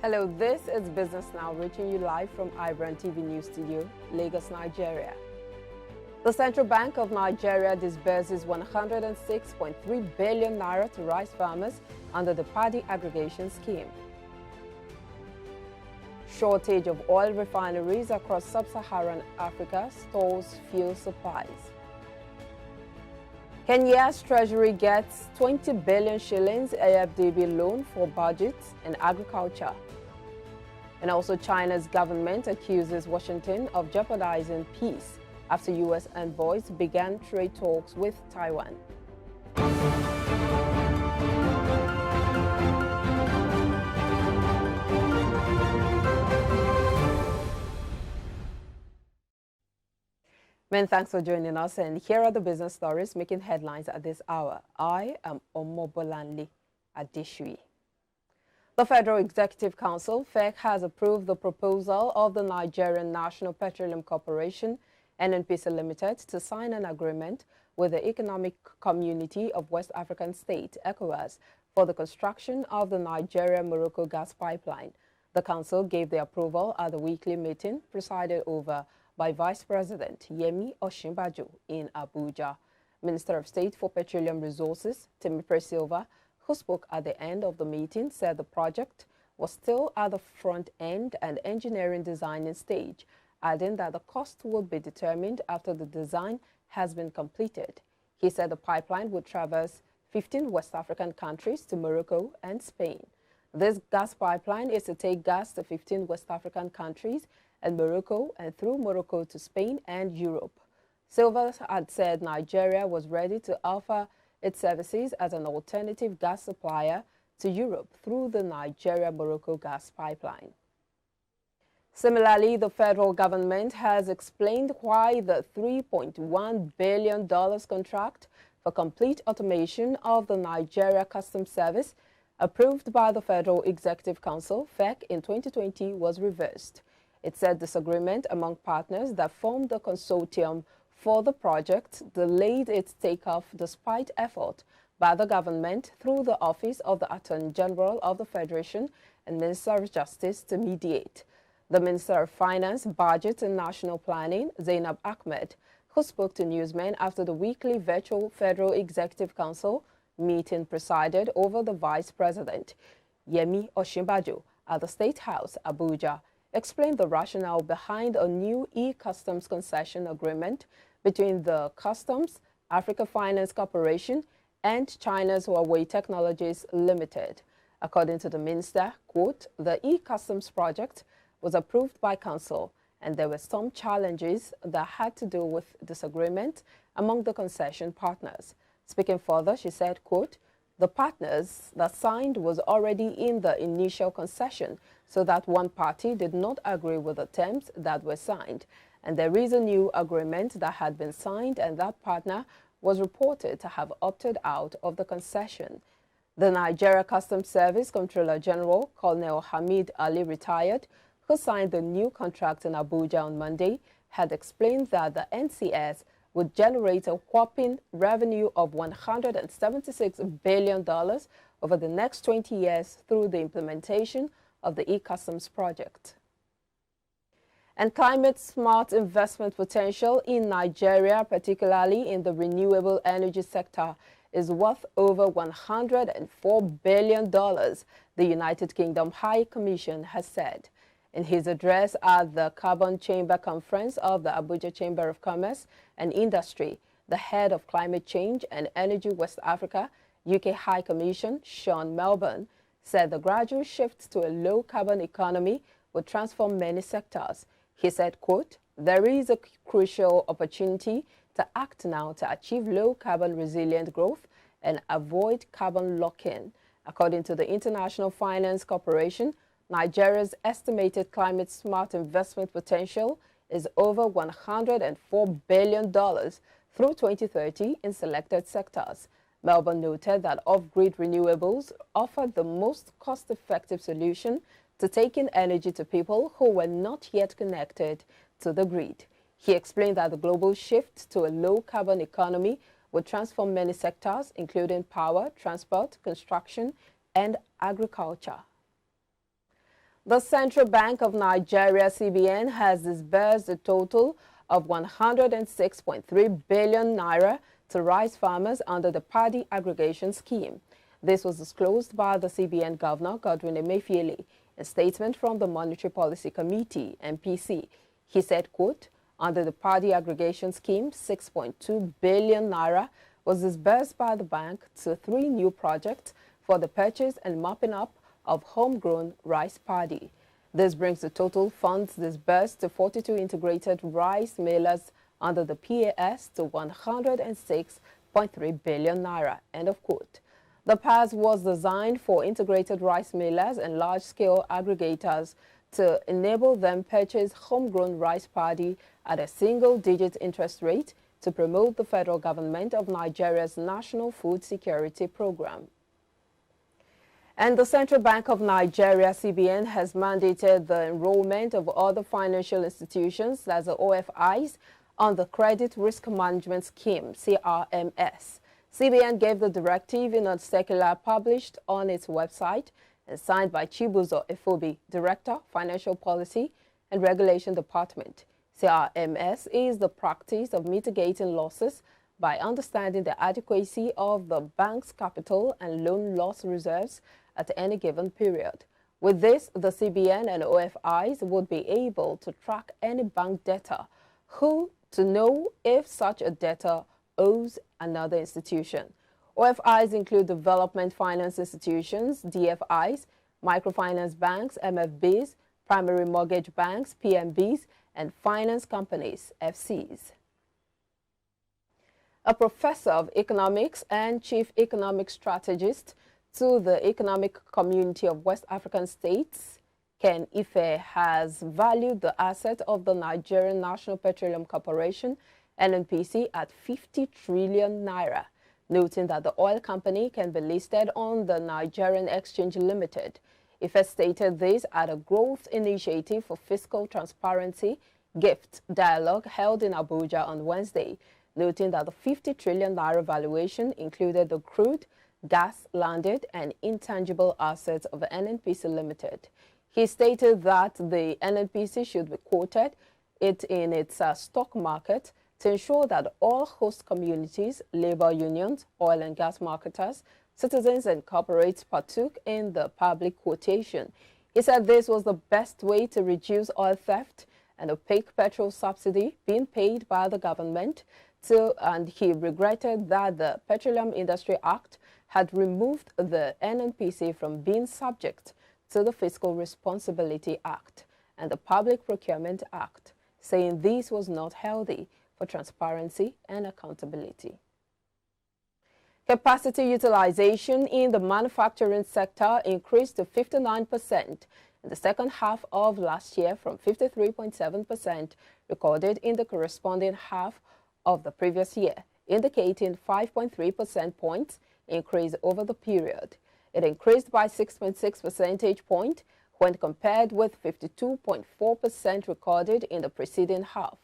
Hello, this is Business Now, reaching you live from IBrandTV News Studio, Lagos, Nigeria. The Central Bank of Nigeria disburses 106.3 billion naira to rice farmers under the PADDY aggregation scheme. Shortage of oil refineries across sub-Saharan Africa stalls fuel supplies. Kenya's Treasury gets 20 billion shillings AFDB loan for budgets and agriculture. And also China's government accuses Washington of jeopardizing peace after U.S. envoys began trade talks with Taiwan. Many thanks for joining us, and here are the business stories making headlines at this hour. I am Omobolanle Adeshui. The Federal Executive Council, FEC, has approved the proposal of the Nigerian National Petroleum Corporation, NNPC Limited, to sign an agreement with the Economic Community of West African States, ECOWAS, for the construction of the Nigeria-Morocco gas pipeline. The Council gave the approval at the weekly meeting presided over by Vice President Yemi Osinbajo in Abuja. Minister of State for Petroleum Resources, Temipre Silva, who spoke at the end of the meeting, said the project was still at the front end and engineering designing stage, adding that the cost would be determined after the design has been completed. He said the pipeline would traverse 15 West African countries to Morocco and Spain. This gas pipeline is to take gas to 15 West African countries and Morocco, and through Morocco to Spain and Europe. Silva had said Nigeria was ready to offer its services as an alternative gas supplier to Europe through the Nigeria-Morocco gas pipeline. Similarly, the federal government has explained why the $3.1 billion contract for complete automation of the Nigeria Customs Service, approved by the Federal Executive Council, FEC, in 2020 was reversed. It said disagreement among partners that formed the consortium for the project delayed its takeoff despite effort by the government through the Office of the Attorney General of the Federation and Minister of Justice to mediate. The Minister of Finance, Budget and National Planning, Zainab Ahmed, who spoke to newsmen after the weekly virtual Federal Executive Council meeting presided over the Vice President, Yemi Osinbajo, at the State House, Abuja, explained the rationale behind a new e-customs concession agreement between the Customs, Africa Finance Corporation, and China's Huawei Technologies Limited. According to the minister, quote, the e-customs project was approved by Council, and there were some challenges that had to do with disagreement among the concession partners. Speaking further, she said, quote, the partners that signed was already in the initial concession, so that one party did not agree with the terms that were signed. And there is a new agreement that had been signed, and that partner was reported to have opted out of the concession. The Nigeria Customs Service Controller General, Colonel Hamid Ali, retired, who signed the new contract in Abuja on Monday, had explained that the NCS would generate a whopping revenue of $176 billion over the next 20 years through the implementation of the e-customs project. And climate-smart investment potential in Nigeria, particularly in the renewable energy sector, is worth over $104 billion, the United Kingdom High Commission has said. In his address at the Carbon Chamber Conference of the Abuja Chamber of Commerce and Industry, the head of Climate Change and Energy West Africa, UK High Commission, Sean Melbourne, said the gradual shift to a low-carbon economy would transform many sectors. He said, quote, there is a crucial opportunity to act now to achieve low-carbon resilient growth and avoid carbon lock-in. According to the International Finance Corporation, Nigeria's estimated climate-smart investment potential is over $104 billion through 2030 in selected sectors. Melbourne noted that off-grid renewables offered the most cost-effective solution to taking energy to people who were not yet connected to the grid. He explained that the global shift to a low-carbon economy would transform many sectors, including power, transport, construction, and agriculture. The Central Bank of Nigeria, CBN, has disbursed a total of 106.3 billion naira to rice farmers under the PADDY aggregation scheme. This was disclosed by the CBN Governor, Godwin Emefiele, a statement from the Monetary Policy Committee, MPC. He said, quote, under the PADDY aggregation scheme, 6.2 billion naira was disbursed by the bank to 3 new projects for the purchase and mopping up of homegrown rice paddy. This brings the total funds disbursed to 42 integrated rice millers under the PAS to 106.3 billion naira. End of quote. The PAS was designed for integrated rice millers and large-scale aggregators to enable them purchase homegrown rice paddy at a single-digit interest rate to promote the federal government of Nigeria's National Food Security Program. And the Central Bank of Nigeria, CBN, has mandated the enrollment of other financial institutions, that's the OFIs, on the Credit Risk Management Scheme, CRMS. CBN gave the directive in a circular published on its website and signed by Chibuzo Efobi, Director, Financial Policy and Regulation Department. CRMS is the practice of mitigating losses by understanding the adequacy of the bank's capital and loan loss reserves at any given period. With this, the CBN and OFIs would be able to track any bank debtor to know if such a debtor owes another institution. OFIs include development finance institutions, DFIs, microfinance banks, MFBs, primary mortgage banks, PMBs, and finance companies, FCs. A professor of economics and chief economic strategist to the Economic Community of West African States, Ken Ife, has valued the asset of the Nigerian National Petroleum Corporation, NNPC, at 50 trillion naira, noting that the oil company can be listed on the Nigerian Exchange Limited. Ife stated this at a growth initiative for fiscal transparency, GIFT dialogue held in Abuja on Wednesday, noting that the 50 trillion naira valuation included the crude, gas, landed, and intangible assets of NNPC Limited. He stated that the NNPC should be quoted in its stock market to ensure that all host communities, labor unions, oil and gas marketers, citizens and corporates partook in the public quotation. He said this was the best way to reduce oil theft and opaque petrol subsidy being paid by the government, and he regretted that the Petroleum Industry Act had removed the NNPC from being subject to the Fiscal Responsibility Act and the Public Procurement Act, saying this was not healthy for transparency and accountability. Capacity utilization in the manufacturing sector increased to 59% in the second half of last year from 53.7% recorded in the corresponding half of the previous year, indicating 5.3 percentage points increase over the period. It increased by 6.6 percentage points when compared with 52.4% recorded in the preceding half.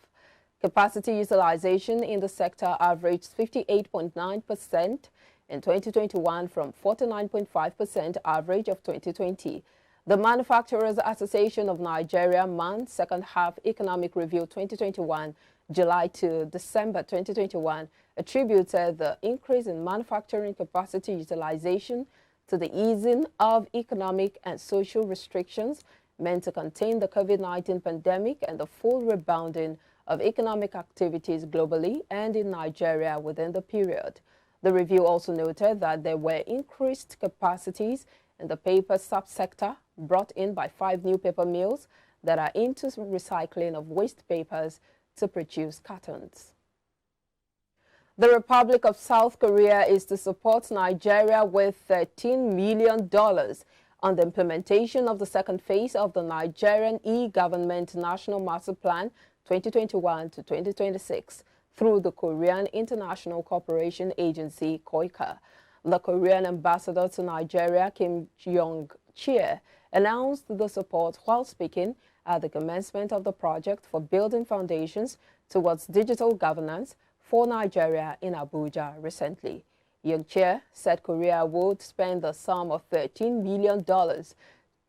Capacity utilization in the sector averaged 58.9% in 2021 from 49.5% average of 2020. The Manufacturers Association of Nigeria MAN Second Half Economic Review 2021, July to December 2021, attributed the increase in manufacturing capacity utilization to the easing of economic and social restrictions meant to contain the COVID-19 pandemic and the full rebounding of economic activities globally and in Nigeria within the period. The review also noted that there were increased capacities in the paper subsector brought in by 5 new paper mills that are into recycling of waste papers to produce cartons. The Republic of South Korea is to support Nigeria with $13 million on the implementation of the second phase of the Nigerian e-Government National Master Plan 2021 to 2026 through the Korean International Cooperation Agency, KOICA. The Korean ambassador to Nigeria, Kim Yong-cheer, announced the support while speaking at the commencement of the project for building foundations towards digital governance for Nigeria in Abuja recently. Yong-cheer said Korea would spend the sum of $13 million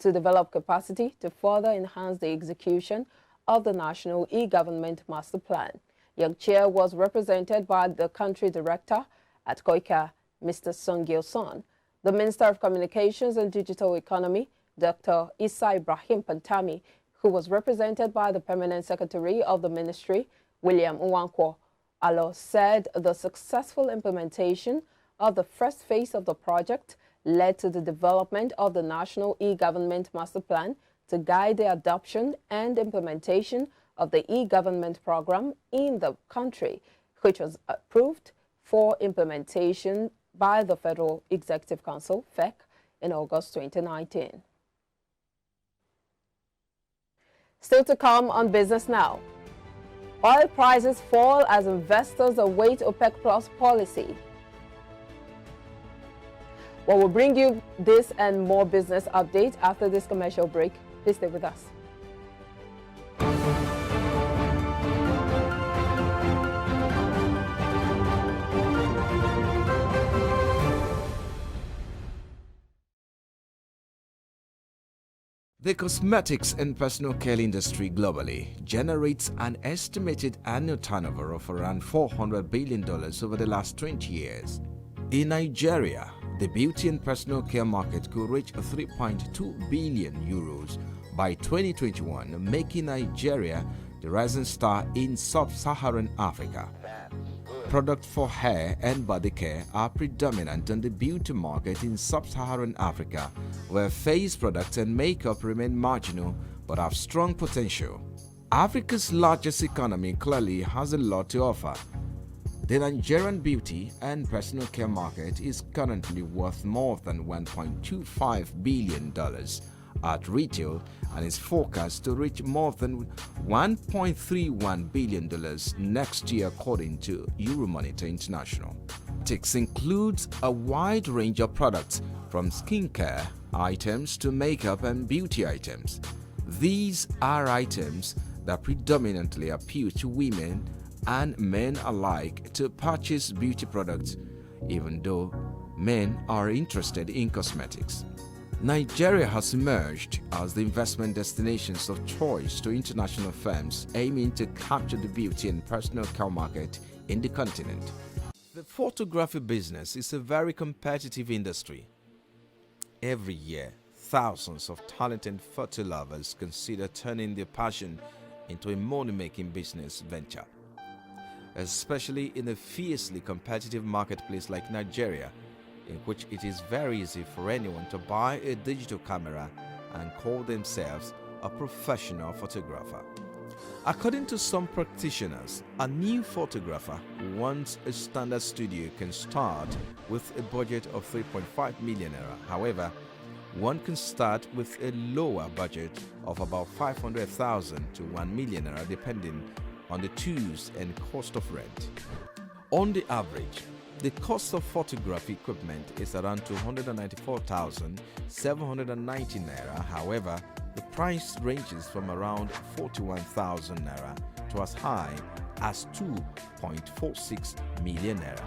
to develop capacity to further enhance the execution of the National E-Government Master Plan. Young Chair was represented by the Country Director at Koika, Mr. Sungil-son, the Minister of Communications and Digital Economy, Dr. Issa Ibrahim Pantami, who was represented by the Permanent Secretary of the Ministry, William Nwankwo. Alo said the successful implementation of the first phase of the project led to the development of the National E-Government Master Plan to guide the adoption and implementation of the e-government program in the country, which was approved for implementation by the Federal Executive Council, FEC, in August 2019. Still to come on Business Now. Oil prices fall as investors await OPEC Plus policy. Well, we'll bring you this and more business updates after this commercial break. Please stay with us. The cosmetics and personal care industry globally generates an estimated annual turnover of around $400 billion over the last 20 years. In Nigeria, the beauty and personal care market could reach 3.2 billion euros by 2021, making Nigeria the rising star in sub-Saharan Africa. Products for hair and body care are predominant on the beauty market in sub-Saharan Africa, where face products and makeup remain marginal but have strong potential. Africa's largest economy clearly has a lot to offer. The Nigerian beauty and personal care market is currently worth more than $1.25 billion at retail and is forecast to reach more than $1.31 billion next year, according to Euromonitor International. It includes a wide range of products from skincare items to makeup and beauty items. These are items that predominantly appeal to women and men alike to purchase beauty products, even though men are interested in cosmetics. Nigeria has emerged as the investment destinations of choice to international firms aiming to capture the beauty and personal care market in the continent. The photography business is a very competitive industry. Every year, thousands of talented photo lovers consider turning their passion into a money-making business venture. Especially in a fiercely competitive marketplace like Nigeria, in which it is very easy for anyone to buy a digital camera and call themselves a professional photographer. According to some practitioners, a new photographer who wants a standard studio can start with a budget of 3.5 million naira. However, one can start with a lower budget of about 500,000 to 1 million naira depending on the tools and cost of rent. On the average, the cost of photography equipment is around 294,790 naira. However, the price ranges from around 41,000 naira to as high as 2.46 million naira.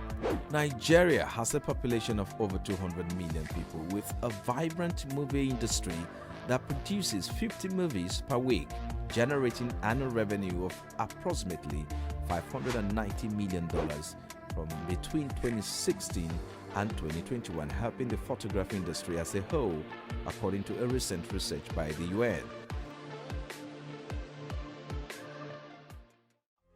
Nigeria has a population of over 200 million people with a vibrant movie industry that produces 50 movies per week, generating annual revenue of approximately $590 million from between 2016 and 2021, helping the photography industry as a whole, according to a recent research by the UN.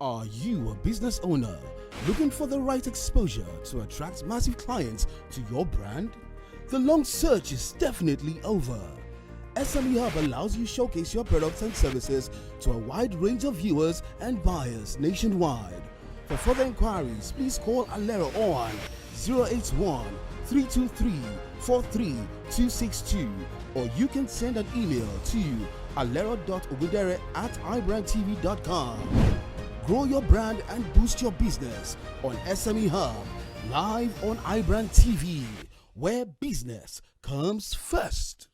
Are you a business owner looking for the right exposure to attract massive clients to your brand? The long search is definitely over. SME Hub allows you to showcase your products and services to a wide range of viewers and buyers nationwide. For further inquiries, please call Alero on 081-323-43262, or you can send an email to alero.ogudere@IBrandTV.com. Grow your brand and boost your business on SME Hub, live on IBrandTV, where business comes first.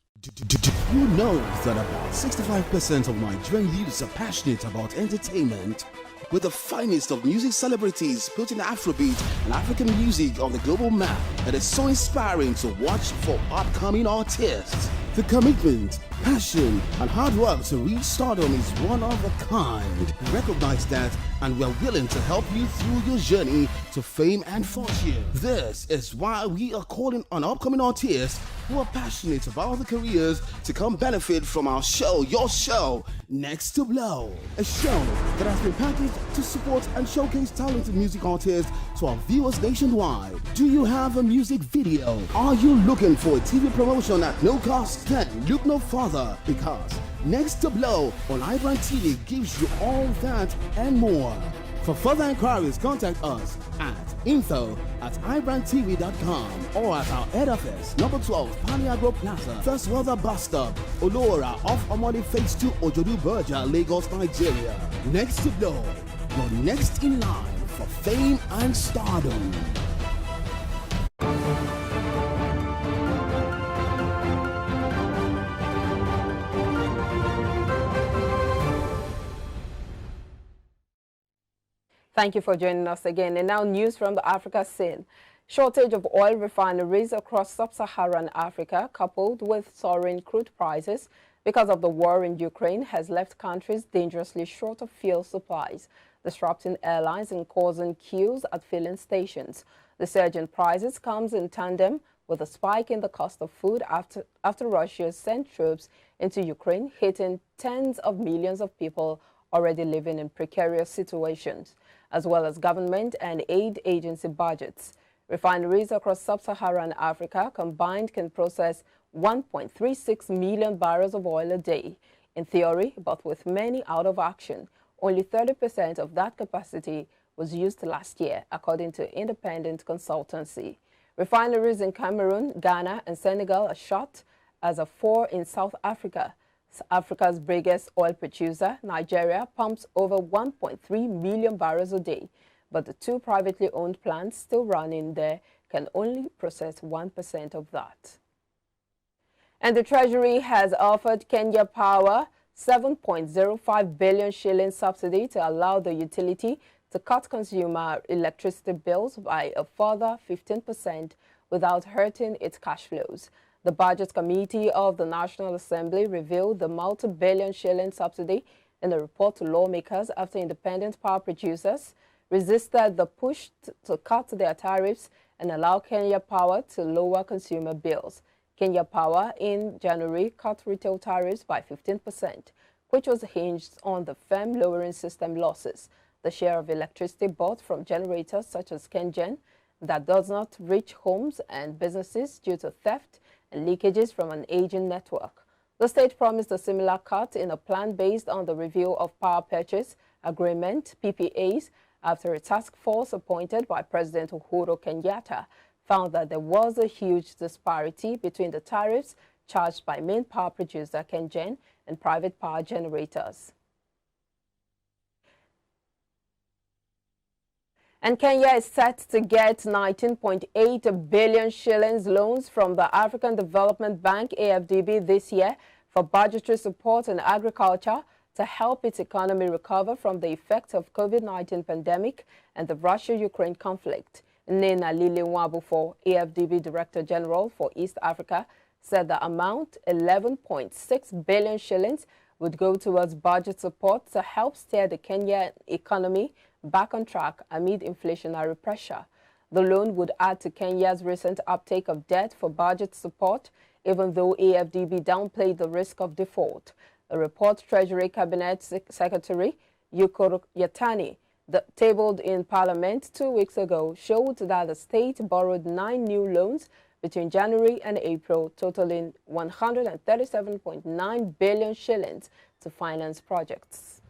You know that about 65% of Nigerian youths are passionate about entertainment? With the finest of music celebrities putting Afrobeat and African music on the global map, it is so inspiring to watch for upcoming artists. The commitment, passion, and hard work to reach stardom is one of a kind. We recognize that, and we're willing to help you through your journey to fame and fortune. This is why we are calling on upcoming artists who are passionate about the careers to come benefit from our show, your show, Next to Blow. A show that has been packaged to support and showcase talented music artists to our viewers nationwide. Do you have a music video? Are you looking for a TV promotion at no cost? Then look no further, because Next to Blow on IBrandTV gives you all that and more. For further inquiries, contact us at info@ibrandtv.com or at our head office, number 12, Paniagro Plaza, First Weather Bus Stop, Olora, off Omole Phase 2, Ojodu Berja, Lagos, Nigeria. Next to Blow, your next in line for fame and stardom. Thank you for joining us again. And now news from the Africa scene. Shortage of oil refineries across sub-Saharan Africa, coupled with soaring crude prices because of the war in Ukraine, has left countries dangerously short of fuel supplies, disrupting airlines and causing queues at filling stations. The surge in prices comes in tandem with a spike in the cost of food after Russia sent troops into Ukraine, hitting tens of millions of people already living in precarious situations, as well as government and aid agency budgets. Refineries across sub-Saharan Africa combined can process 1.36 million barrels of oil a day. In theory, but with many out of action, only 30% of that capacity was used last year, according to independent consultancy. Refineries in Cameroon, Ghana, and Senegal are shut, as are 4 in South Africa. Africa's biggest oil producer, Nigeria, pumps over 1.3 million barrels a day, but the 2 privately owned plants still running there can only process 1% of that. And the Treasury has offered Kenya Power 7.05 billion shilling subsidy to allow the utility to cut consumer electricity bills by a further 15% without hurting its cash flows. The Budget Committee of the National Assembly revealed the multi-billion shilling subsidy in a report to lawmakers after independent power producers resisted the push to cut their tariffs and allow Kenya Power to lower consumer bills. Kenya Power in January cut retail tariffs by 15%, which was hinged on the firm lowering system losses. The share of electricity bought from generators such as KenGen that does not reach homes and businesses due to theft and leakages from an aging network. The state promised a similar cut in a plan based on the review of power purchase agreement, PPAs, after a task force appointed by President Uhuru Kenyatta found that there was a huge disparity between the tariffs charged by main power producer KenGen and private power generators. And Kenya is set to get 19.8 billion shillings loans from the African Development Bank, AFDB, this year for budgetary support in agriculture to help its economy recover from the effects of COVID-19 pandemic and the Russia-Ukraine conflict. Nena Liliwabu, AFDB Director General for East Africa, said the amount, 11.6 billion shillings, would go towards budget support to help steer the Kenyan economy back on track amid inflationary pressure. The loan would add to Kenya's recent uptake of debt for budget support, even though AFDB downplayed the risk of default. The report Treasury Cabinet Secretary Yuko Yatani tabled in Parliament 2 weeks ago showed that the state borrowed 9 new loans between January and April, totaling 137.9 billion shillings to finance projects.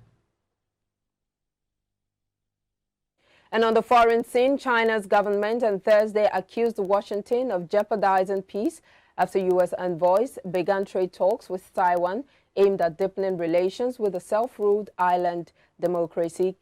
And on the foreign scene, China's government on Thursday accused Washington of jeopardizing peace after U.S. envoys began trade talks with Taiwan aimed at deepening relations with the self-ruled island democracy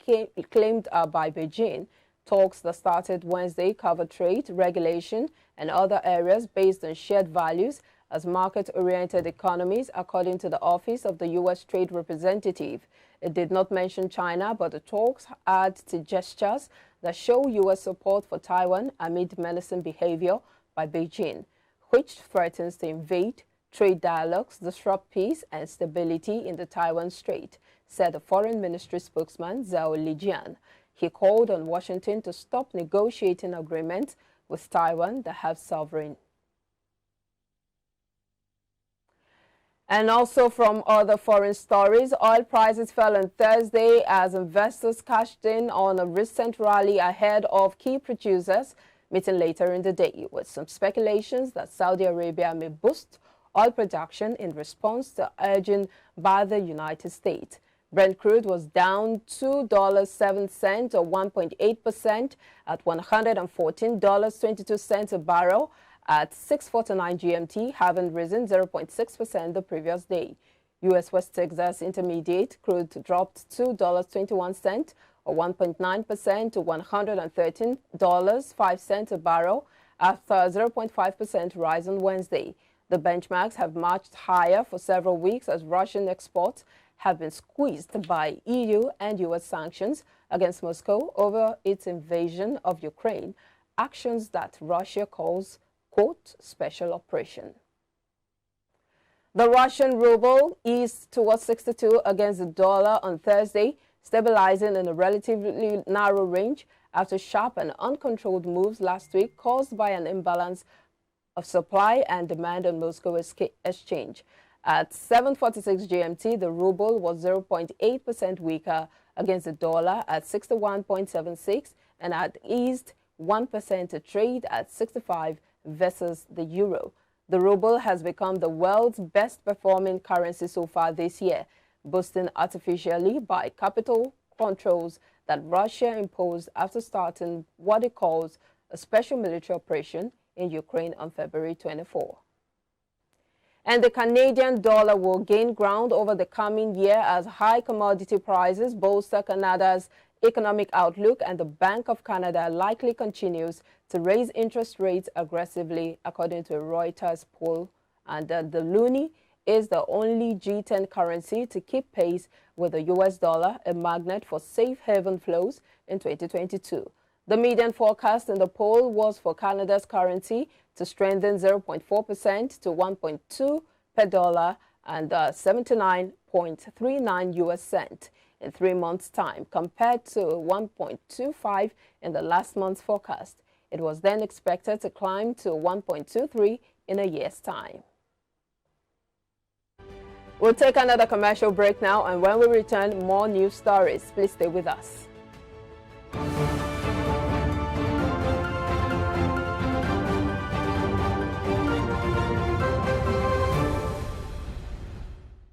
claimed by Beijing. Talks that started Wednesday covered trade, regulation, and other areas based on shared values as market-oriented economies, according to the Office of the U.S. Trade Representative. It did not mention China, but the talks add to gestures that show U.S. support for Taiwan amid menacing behavior by Beijing, which threatens to invade trade dialogues disrupt peace and stability in the Taiwan Strait, said the Foreign Ministry spokesman Zhao Lijian. He called on Washington to stop negotiating agreements with Taiwan that have sovereign. And also from other foreign stories, oil prices fell on Thursday as investors cashed in on a recent rally ahead of key producers meeting later in the day, with some speculations that Saudi Arabia may boost oil production in response to urging by the United States. Brent crude was down $2.07 or 1.8% at $114.22 a barrel at 6:49 GMT, having risen 0.6% the previous day. U.S. West Texas Intermediate crude dropped $2.21 or 1.9% to $113.05 a barrel after a 0.5% rise on Wednesday. The benchmarks have marched higher for several weeks as Russian exports have been squeezed by EU and U.S. sanctions against Moscow over its invasion of Ukraine, actions that Russia calls, quote, special operation. The Russian ruble eased towards 62 against the dollar on Thursday, stabilizing in a relatively narrow range after sharp and uncontrolled moves last week caused by an imbalance of supply and demand on Moscow exchange. At 7:46 GMT, the ruble was 0.8% weaker against the dollar at 61.76 and had eased 1% to trade at 65 versus the euro. The ruble has become the world's best performing currency so far this year, boosted artificially by capital controls that Russia imposed after starting what it calls a special military operation in Ukraine on February 24. And the Canadian dollar will gain ground over the coming year as high commodity prices bolster Canada's economic outlook, and the Bank of Canada likely continues to raise interest rates aggressively, according to a Reuters poll. And the loonie is the only G10 currency to keep pace with the US dollar, a magnet for safe haven flows in 2022. The median forecast in the poll was for Canada's currency to strengthen 0.4% to 1.2 per dollar and 79.39 US cents in 3 months' time, compared to 1.25 in the last month's forecast. It was then expected to climb to 1.23 in a year's time. We'll take another commercial break now, and when we return, more news stories. Please stay with us.